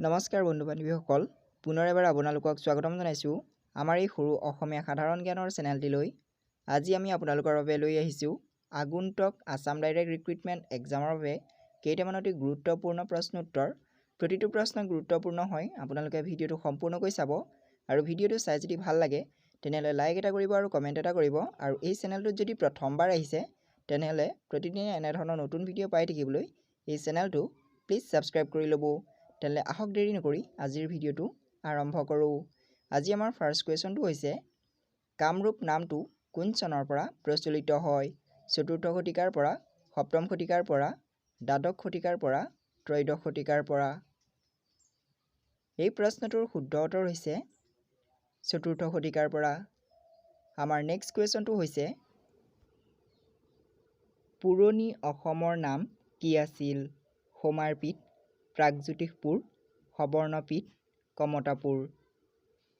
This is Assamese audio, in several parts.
নমস্কাৰ বন্ধু বান্ধৱীসকল পুনৰ এবাৰ আপোনালোকক স্বাগতম জনাইছোঁ আমাৰ এই সৰু অসমীয়া সাধাৰণ জ্ঞানৰ চেনেলটিলৈ আজি আমি আপোনালোকৰ বাবে লৈ আহিছোঁ আগন্তুক আসাম ডাইৰেক্ট ৰিক্ৰুটমেণ্ট এক্সামৰ বাবে কেইটামান অতি গুৰুত্বপূৰ্ণ প্ৰশ্ন উত্তৰ প্ৰতিটো প্ৰশ্ন গুৰুত্বপূৰ্ণ হয় আপোনালোকে ভিডিঅ'টো সম্পূৰ্ণকৈ চাব আৰু ভিডিঅ'টো চাই যদি ভাল লাগে তেনেহলে লাইক এটা কৰিব আৰু কমেন্ট এটা কৰিব আৰু এই চেনেলটোত যদি প্ৰথমবাৰ আহিছে তেনেহলে প্ৰতিদিনে এনে ধৰণৰ নতুন ভিডিঅ' পাই থাকিবলৈ এই চেনেলটো প্লিজ সাবস্ক্ৰাইব কৰি ল'ব তেলে আহক দেৰি নকৰি আজিৰ ভিডিঅ'টো আৰম্ভ কৰোঁ আজি আমাৰ ফাৰ্স্ট কোৱেশ্চনটো হৈছে কামৰূপ নামটো কোন চনৰ পৰা প্ৰচলিত হয় চতুৰ্থ শতিকাৰ পৰা সপ্তম শতিকাৰ পৰা দ্বাদশ শতিকাৰ পৰা ত্ৰয়োদশ শতিকাৰ পৰা এই প্ৰশ্নটোৰ শুদ্ধ উত্তৰ হৈছে চতুৰ্থ শতিকাৰ পৰা আমাৰ নেক্সট কোৱেশ্চনটো হৈছে পুৰণি অসমৰ নাম কি আছিল হোমাৰপীঠ প্ৰাগজ্যোতিষপুৰ সবৰ্ণপীঠ কমতাপুৰ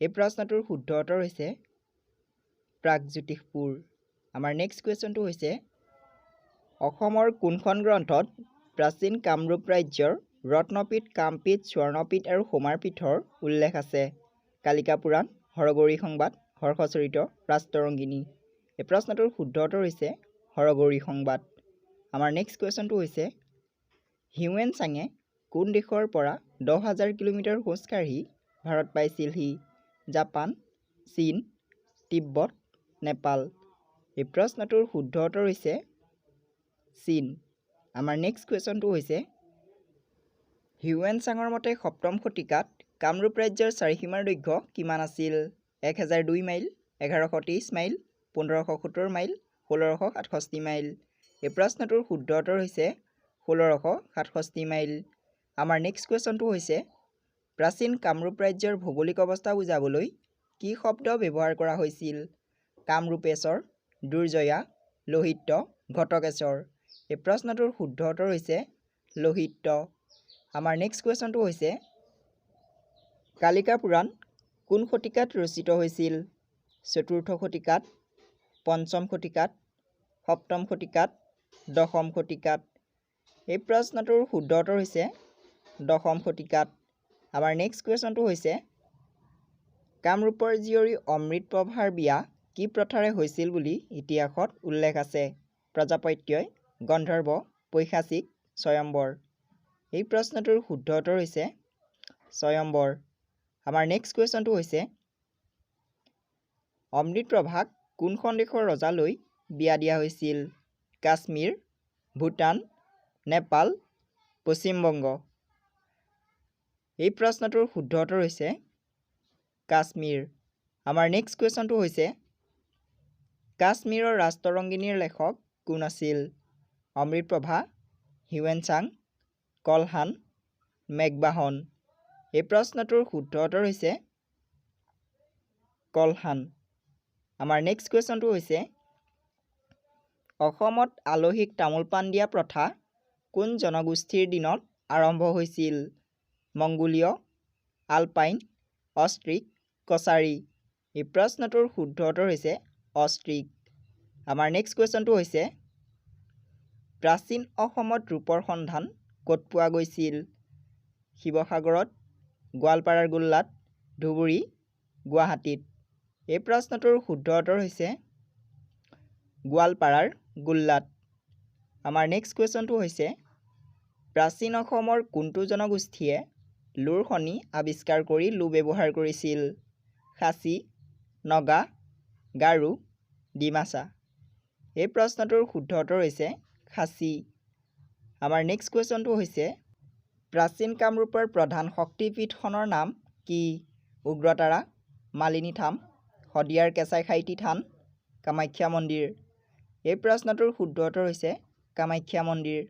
এই প্ৰশ্নটোৰ শুদ্ধ উত্তৰ হৈছে প্ৰাগজ্যোতিষপুৰ আমাৰ নেক্সট কোৱেশ্চনটো হৈছে অসমৰ কোনখন গ্ৰন্থত প্ৰাচীন কামৰূপ ৰাজ্যৰ ৰত্নপীঠ কামপীঠ স্বৰ্ণপীঠ আৰু হোমাৰপীঠৰ উল্লেখ আছে কালিকা পুৰাণ হৰগৌৰী সংবাদ হৰ্ষচৰিত ৰাষ্ট্ৰৰংগিনী এই প্ৰশ্নটোৰ শুদ্ধ উত্তৰ হৈছে হৰগৌৰী সংবাদ আমাৰ নেক্সট কোৱেশ্চনটো হৈছে হিউৱেন চাঙে কোন দেশৰ পৰা 10,000 কিলোমিটাৰ খোজ কাঢ়ি ভাৰত পাইছিলহি জাপান চীন তিব্বত নেপাল এই প্ৰশ্নটোৰ শুদ্ধ উত্তৰ হৈছে চীন আমাৰ নেক্সট কোৱেশ্চনটো হৈছে হিউৱেন চাঙৰ মতে সপ্তম শতিকাত কামৰূপ ৰাজ্যৰ চাৰিসীমাৰ দৈৰ্ঘ্য কিমান আছিল 1002 মাইল 1123 মাইল 1570 মাইল 1667 মাইল এই প্ৰশ্নটোৰ শুদ্ধ উত্তৰ হৈছে 1667 মাইল আমাৰ নেক্সট কোৱেশ্চনটো হৈছে প্ৰাচীন কামৰূপ ৰাজ্যৰ ভৌগোলিক অৱস্থা বুজাবলৈ কি শব্দ ব্যৱহাৰ কৰা হৈছিল কামৰূপেশ্বৰ দুৰ্জয়া লোহিত্য ঘটকেশ্বৰ এই প্ৰশ্নটোৰ শুদ্ধ উত্তৰ হৈছে লোহিত্য আমাৰ নেক্সট কোৱেশ্চনটো হৈছে কালিকা পুৰাণ কোন শতিকাত ৰচিত হৈছিল চতুৰ্থ শতিকাত পঞ্চম শতিকাত সপ্তম শতিকাত দশম শতিকাত এই প্ৰশ্নটোৰ শুদ্ধ উত্তৰ হৈছে দশম শতিকাত আমাৰ নেক্সট কুৱেশ্যনটো হৈছে কামৰূপৰ জীয়ৰী অমৃতপ্ৰভাৰ বিয়া কি প্ৰথাৰে হৈছিল বুলি ইতিহাসত উল্লেখ আছে প্ৰজাপত্যই গন্ধৰ্ব পৈশাচিক স্বয়ম্বৰ এই প্ৰশ্নটোৰ শুদ্ধ উত্তৰ হৈছে স্বয়ম্বৰ আমাৰ নেক্সট কুৱেশ্যনটো হৈছে অমৃতপ্ৰভাক কোনখন দেশৰ ৰজালৈ বিয়া দিয়া হৈছিল কাশ্মীৰ ভূটান নেপাল পশ্চিমবংগ এই প্ৰশ্নটোৰ শুদ্ধ উত্তৰ হৈছে কাশ্মীৰ আমাৰ নেক্সট কুৱেশ্যনটো হৈছে কাশ্মীৰৰ ৰাষ্ট্ৰৰংগিনীৰ লেখক কোন আছিল অমৃতপ্ৰভা হিউৱেন চাং কলহান মেঘবাহন এই প্ৰশ্নটোৰ শুদ্ধ উত্তৰ হৈছে কলহান আমাৰ নেক্সট কুৱেশ্যনটো হৈছে অসমত আলহীক তামোল পাণ দিয়া প্ৰথা কোন জনগোষ্ঠীৰ দিনত আৰম্ভ হৈছিল মংগোলীয় আলপাইন অষ্ট্ৰিক কছাৰী এই প্ৰশ্নটোৰ শুদ্ধ উত্তৰ হৈছে অষ্ট্ৰিক আমাৰ নেক্সট কুৱেশ্যনটো হৈছে প্ৰাচীন অসমত ৰূপৰ সন্ধান ক'ত পোৱা গৈছিল শিৱসাগৰত গোৱালপাৰাৰ গোল্লাত ধুবুৰী গুৱাহাটীত এই প্ৰশ্নটোৰ শুদ্ধ উত্তৰ হৈছে গোৱালপাৰাৰ গোল্লাত আমাৰ নেক্সট কুৱেশ্যনটো হৈছে প্ৰাচীন অসমৰ কোনটো জনগোষ্ঠীয়ে লোৰ খনি আৱিষ্কাৰ কৰি লো ব্যৱহাৰ কৰিছিল খাচী নগা গাৰো ডিমাচা এই প্ৰশ্নটোৰ শুদ্ধ উত্তৰ হৈছে খাচী আমাৰ নেক্সট কুৱেশ্যনটো হৈছে প্ৰাচীন কামৰূপৰ প্ৰধান শক্তিপীঠখনৰ নাম কি উগ্ৰতাৰা মালিনী থান শদিয়াৰ কেঁচাই খাইটি থান কামাখ্যা মন্দিৰ এই প্ৰশ্নটোৰ শুদ্ধ উত্তৰ হৈছে কামাখ্যা মন্দিৰ